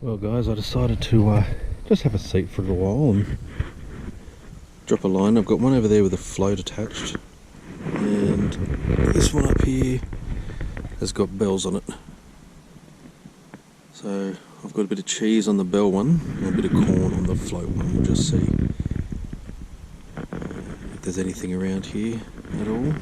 Well guys, I decided to just have a seat for a little while and drop a line. I've got one over there with a float attached, and this one up here has got bells on it. So I've got a bit of cheese on the bell one and a bit of corn on the float one. We'll just see if there's anything around here at all.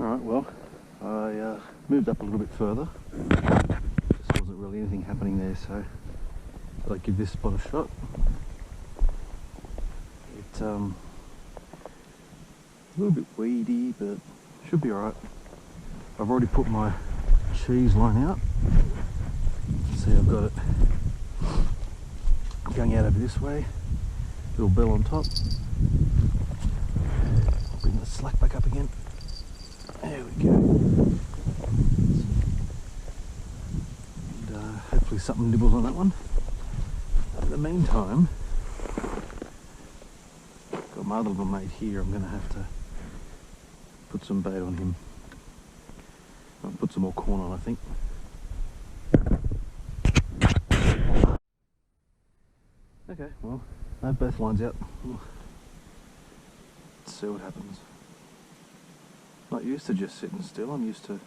Alright, well, I moved up a little bit further. Just wasn't really anything happening there, so I thought I'd give this spot a shot. It's a little bit weedy, but should be alright. I've already put my cheese line out. See, I've got it going out over this way. Little bell on top. Bring the slack back up again. There we go. And hopefully something nibbles on that one. In the meantime, got my other little mate here. I'm going to have to put some bait on him. I'll put some more corn on, I think. Okay, well, I have both lines out. Let's see what happens. Not used to just sitting still. I'm used to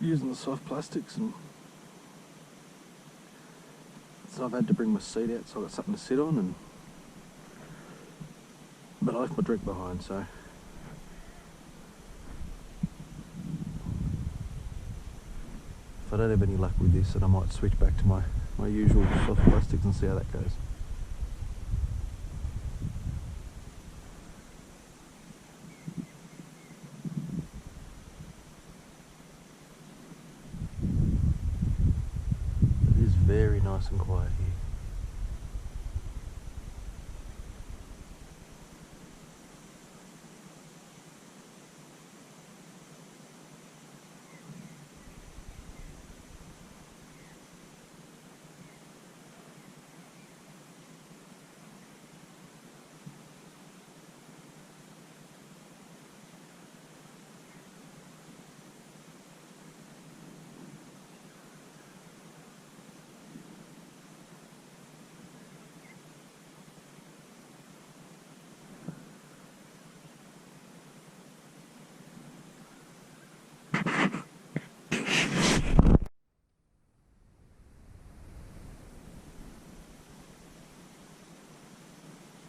using the soft plastics, and so I've had to bring my seat out so I've got something to sit on, but I left my drink behind, so if I don't have any luck with this, then I might switch back to my usual soft plastics and see how that goes. Very nice and quiet here.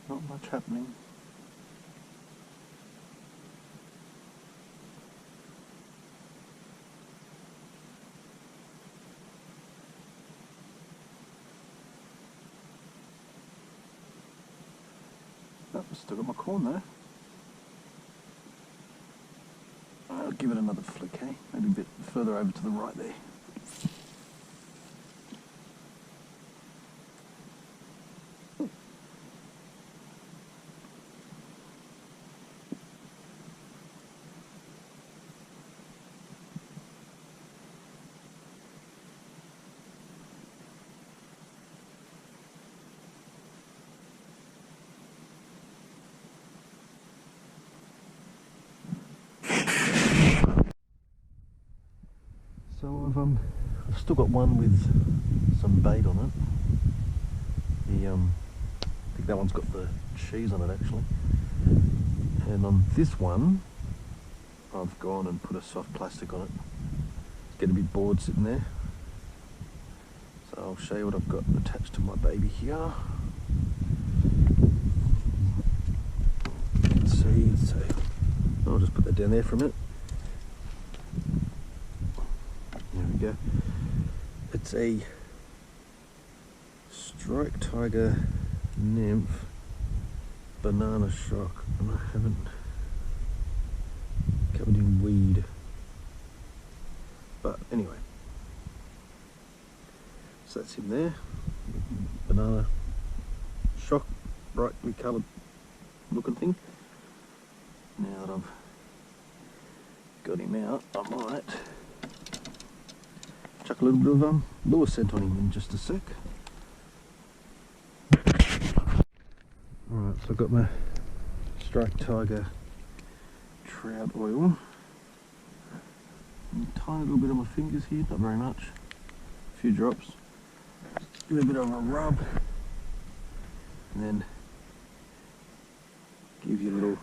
Not much happening. Oh, still got my corn there. I'll give it another flick, eh? Maybe a bit further over to the right there. So I've still got one with some bait on it. I think that one's got the cheese on it actually. And on this one, I've gone and put a soft plastic on it. It's getting a bit bored sitting there. So I'll show you what I've got attached to my baby here. Let's see, so I'll just put that down there for a minute. There we go. It's a striped tiger nymph banana shock, and I haven't covered in weed. But anyway, so that's him there. Banana shock, brightly coloured looking thing. Now that I've got him out, I might chuck a little bit of lure scent on him in just a sec. Alright, so I've got my Strike Tiger trout oil. A tiny little bit on my fingers here, not very much. A few drops. Give it a bit of a rub. And then give you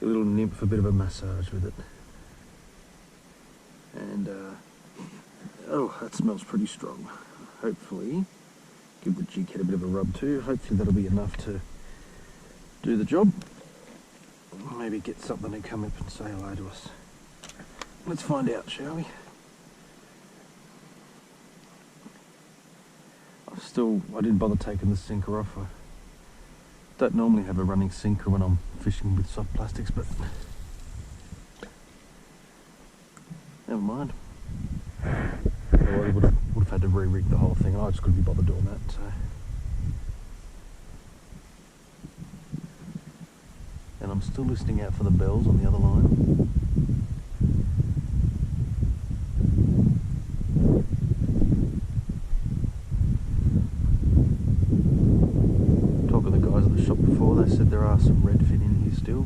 a little nymph a bit of a massage with it. And oh, that smells pretty strong. Hopefully, give the jig head a bit of a rub too. Hopefully that'll be enough to do the job. Maybe get something to come up and say hello to us. Let's find out, shall we? I didn't bother taking the sinker off. I don't normally have a running sinker when I'm fishing with soft plastics, but never mind. Otherwise I would have had to re-rig the whole thing, and I just couldn't be bothered doing that. So. And I'm still listening out for the bells on the other line. Shop before, they said there are some redfin in here still,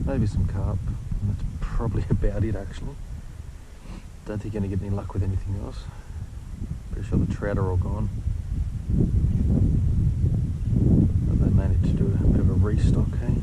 maybe some carp, and that's probably about it actually. Don't think you're going to get any luck with anything else. Pretty sure the trout are all gone, but they managed to do a bit of a restock, hey?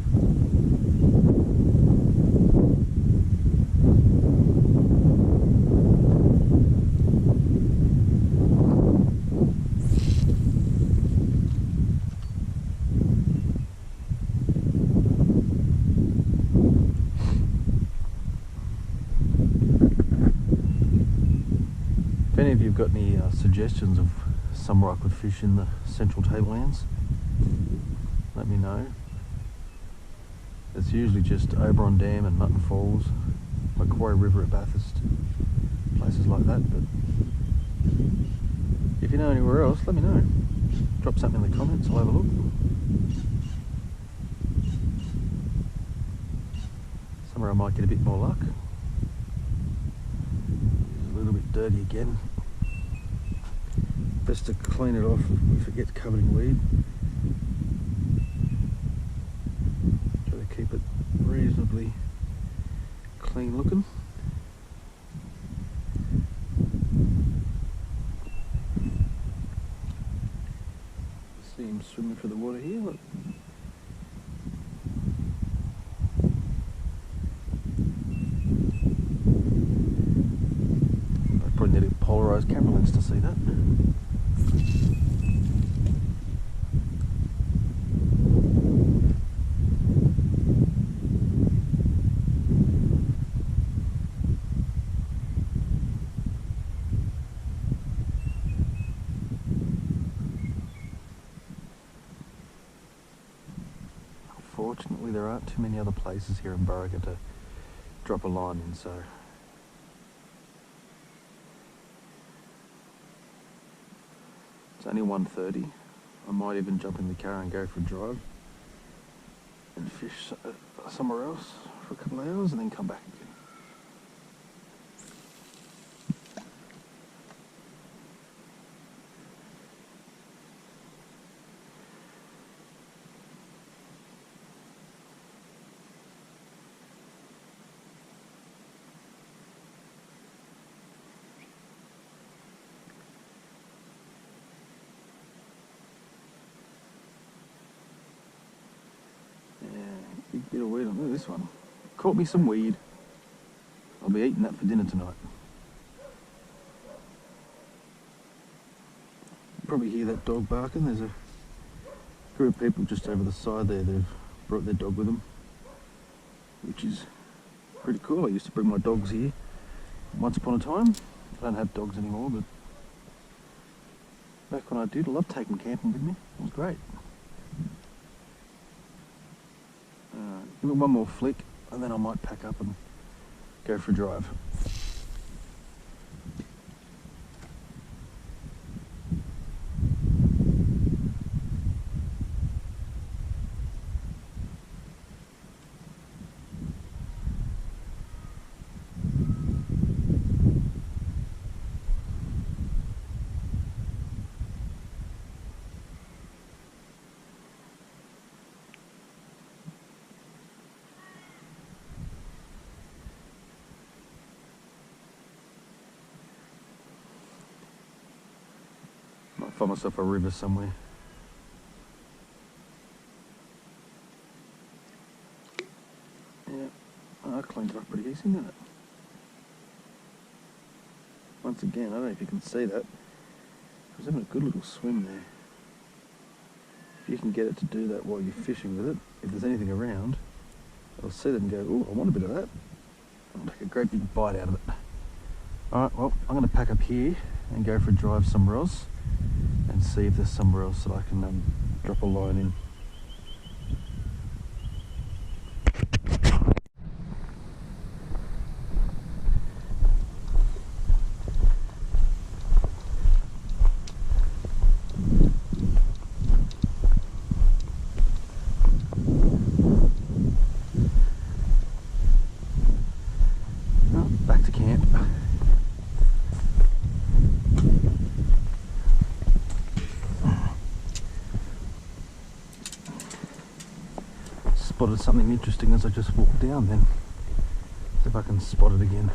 If any of you have got any suggestions of somewhere I could fish in the central tablelands, let me know. It's usually just Burraga Dam and Mutton Falls, Macquarie River at Bathurst, places like that, but if you know anywhere else, let me know. Drop something in the comments, I'll have a look. Somewhere I might get a bit more luck. A little bit dirty again. Best to clean it off if it gets covered in weed. Try to keep it reasonably clean looking. See him swimming through the water here. Look. I probably need a polarised camera lens to see that. Unfortunately, there aren't too many other places here in Burraga to drop a line in, so it's only 1:30. I might even jump in the car and go for a drive and fish somewhere else for a couple of hours and then come back again. Big bit of weed on this one. Caught me some weed. I'll be eating that for dinner tonight. Probably hear that dog barking. There's a group of people just over the side there. They've brought their dog with them, which is pretty cool. I used to bring my dogs here once upon a time. I don't have dogs anymore, but back when I did, I loved taking camping with me. It was great. Give it one more flick and then I might pack up and go for a drive. find myself a river somewhere. Yeah, I cleaned it up pretty easy, didn't it? Once again, I don't know if you can see that. I was having a good little swim there. If you can get it to do that while you're fishing with it, if there's anything around, I'll see that and go, oh, I want a bit of that. I'll take a great big bite out of it. Alright, well, I'm going to pack up here and go for a drive somewhere else and see if there's somewhere else that I can drop a line in. Back to camp. Spotted something interesting as I just walked down then. See if I can spot it again.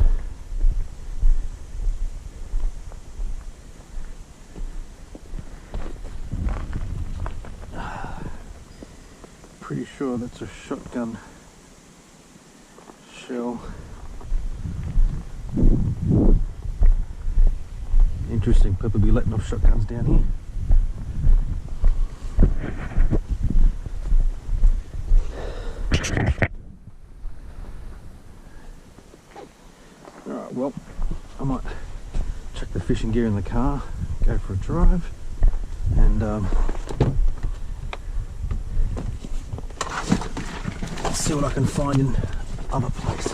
Pretty sure that's a shotgun shell. Interesting, people be letting off shotguns down here. Alright, well, I might check the fishing gear in the car, go for a drive, and see what I can find in other places.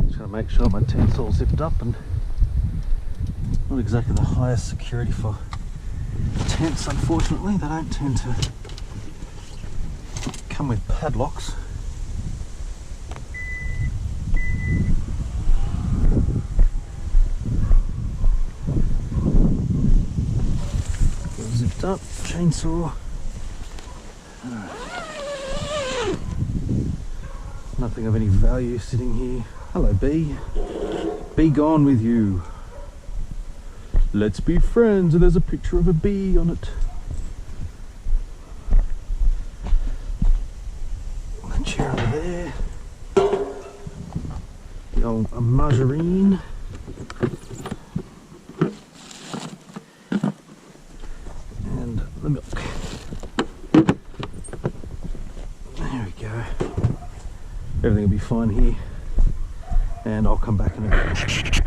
Just gotta make sure my tent's all zipped up, and not exactly the highest security for tents, unfortunately. They don't tend to come with padlocks. Zipped up, chainsaw. Nothing of any value sitting here. Hello, bee. Be gone with you. Let's be friends. And there's a picture of a bee on it. A chair over there. The old margarine. And the milk. There we go. Everything will be fine here, and I'll come back in a bit.